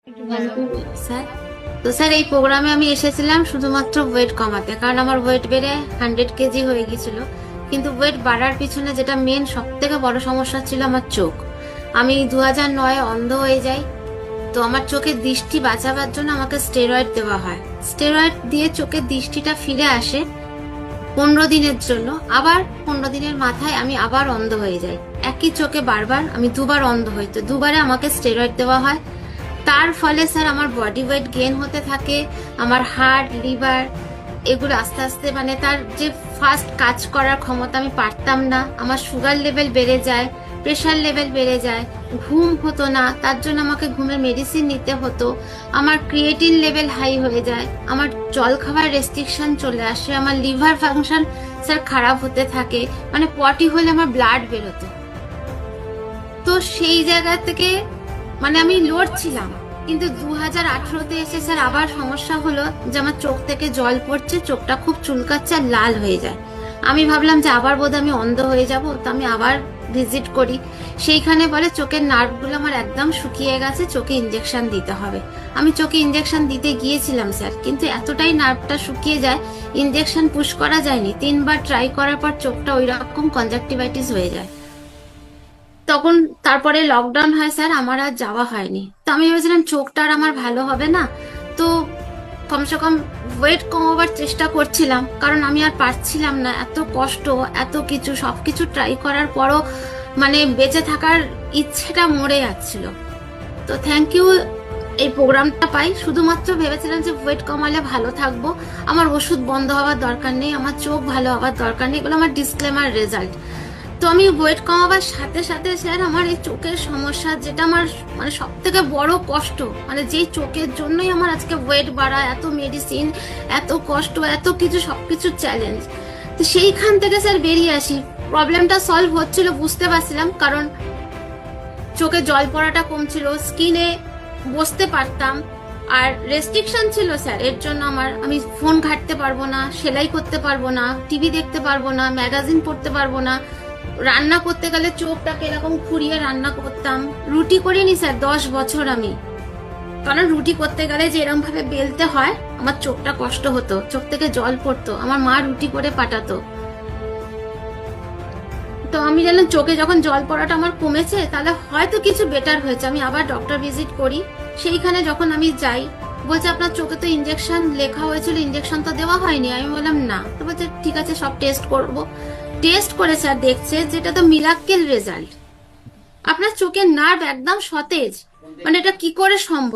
Sir, তো sir এই প্রোগ্রামে আমি এসেছিলাম শুধুমাত্র ওয়েট কমাতে, কারণ আমার ওয়েট বেড়ে 100 কেজি হয়ে গেছিল। কিন্তু ওয়েট বাড়ার পিছনে যেটা মেন সব থেকে বড় সমস্যা ছিল আমার চোখ। আমি 2009 অন্ধ হয়ে যাই। তো আমার চোখের দৃষ্টি বাঁচাবার জন্য আমাকে স্টেরয়েড দেওয়া হয়। স্টেরয়েড দিয়ে চোখের দৃষ্টিটা ফিরে আসে 15 দিনের জন্য। আবার 15 দিনের মাথায় আমি আবার অন্ধ হয়ে যাই। একই চোখে বারবার আমি দুবার অন্ধ হই। তো দুবারে আমাকে স্টেরয়েড দেওয়া হয়। তার ফলে স্যার আমার বডি ওয়েট গেইন হতে থাকে। আমার হার্ট, লিভার এগুলো আস্তে আস্তে মানে তার যে ফাস্ট কাজ করার ক্ষমতা আমি পারতাম না। আমার সুগার লেভেল বেড়ে যায়, প্রেশার লেভেল বেড়ে যায়, ঘুম হতো না, তার জন্য আমাকে ঘুমের মেডিসিন নিতে হতো। আমার ক্রিয়েটিন লেভেল হাই হয়ে যায়, আমার জল খাবার রেস্ট্রিকশন চলে আসে, আমার লিভার ফাংশন স্যার খারাপ হতে থাকে, মানে পটি হলে আমার ব্লাড বেরোতো। তো সেই জায়গা থেকে মানে আমি লড়ছিলাম। কিন্তু 2018-তে এসে স্যার আবার সমস্যা হলো যে আমার চোখ থেকে জল পড়ছে, চোখটা খুব চুলকাচ্ছে আর লাল হয়ে যায়। আমি ভাবলাম যে আবার বোধহয় আমি অন্ধ হয়ে যাব। তো আমি আবার ভিজিট করি। সেইখানে বলে চোখের নার্ভগুলো আমার একদম শুকিয়ে গেছে, চোখে ইঞ্জেকশন দিতে হবে। আমি চোখে ইঞ্জেকশন দিতে গিয়েছিলাম স্যার, কিন্তু এতটাই নার্ভটা শুকিয়ে যায়, ইঞ্জেকশন পুশ করা যায়নি। 3বার ট্রাই করার পর চোখটা ওই রকম কনজাক্টিভাইটিস হয়ে যায়। তখন তারপরে লকডাউন হয় স্যার, আমার আর যাওয়া হয়নি। তো আমি ভেবেছিলাম চোখটা আর আমার ভালো হবে না। তো কমসে কম ওয়েট কমাবার চেষ্টা করছিলাম, কারণ আমি আর পারছিলাম না। এত কষ্ট, এত কিছু, সবকিছু ট্রাই করার পরও মানে বেঁচে থাকার ইচ্ছেটা মরে যাচ্ছিল। তো থ্যাংক ইউ, এই প্রোগ্রামটা পাই। শুধুমাত্র ভেবেছিলাম যে ওয়েট কমালে ভালো থাকবো, আমার ওষুধ বন্ধ হওয়ার দরকার নেই, আমার চোখ ভালো হওয়ার দরকার নেই। এগুলো আমার ডিসক্লেমার রেজাল্ট। তো আমি ওয়েট কমাবার সাথে সাথে স্যার আমার এই চোখের সমস্যা, যেটা আমার মানে সব থেকে বড় কষ্ট, মানে যেই চোখের জন্যই আমার আজকে ওয়েট বাড়া, এত মেডিসিন, এত কষ্ট, এত কিছু, সবকিছু চ্যালেঞ্জ। তো সেইখান থেকে স্যার বেরিয়ে আসি। প্রবলেমটা সলভ হচ্ছিল বুঝতে পারছিলাম, কারণ চোখে জল পড়াটা কমছিল, স্কিনে বসতে পারতাম। আর রেস্ট্রিকশন ছিল স্যার, এর জন্য আমি ফোন ঘাঁটতে পারবো না, সেলাই করতে পারবো না, টিভি দেখতে পারবো না, ম্যাগাজিন পড়তে পারবো না। রান্না করতে গেলে চোখটাকে এরকম ঘুরিয়ে রান্না করতাম। রুটি করিনি স্যার 10 বছর আমি, কারণ রুটি করতে গেলে যে এরকম ভাবে বেলতে হয়, আমার চোখটা কষ্ট হতো, চোখ থেকে জল পড়তো, আমার মা রুটি করে পাঠাতো। তো আমি জানলাম চোখে যখন জল পড়াটা আমার কমেছে, তাহলে হয়তো কিছু বেটার হয়েছে। আমি আবার ডক্টর ভিজিট করি। সেইখানে যখন আমি যাই, বলছে আপনার চোখে তো ইঞ্জেকশন লেখা হয়েছিল, ইঞ্জেকশন তো দেওয়া হয়নি। আমি বললাম না। তো বলছে ঠিক আছে, সব টেস্ট করব। টেস্ট করে স্যার দেখছে যেটা তো মিরাক্কেল রেজাল্ট, আপনার চোখের নার্ভ একদম সতেজ। মানে এটা কি করে সম্ভব?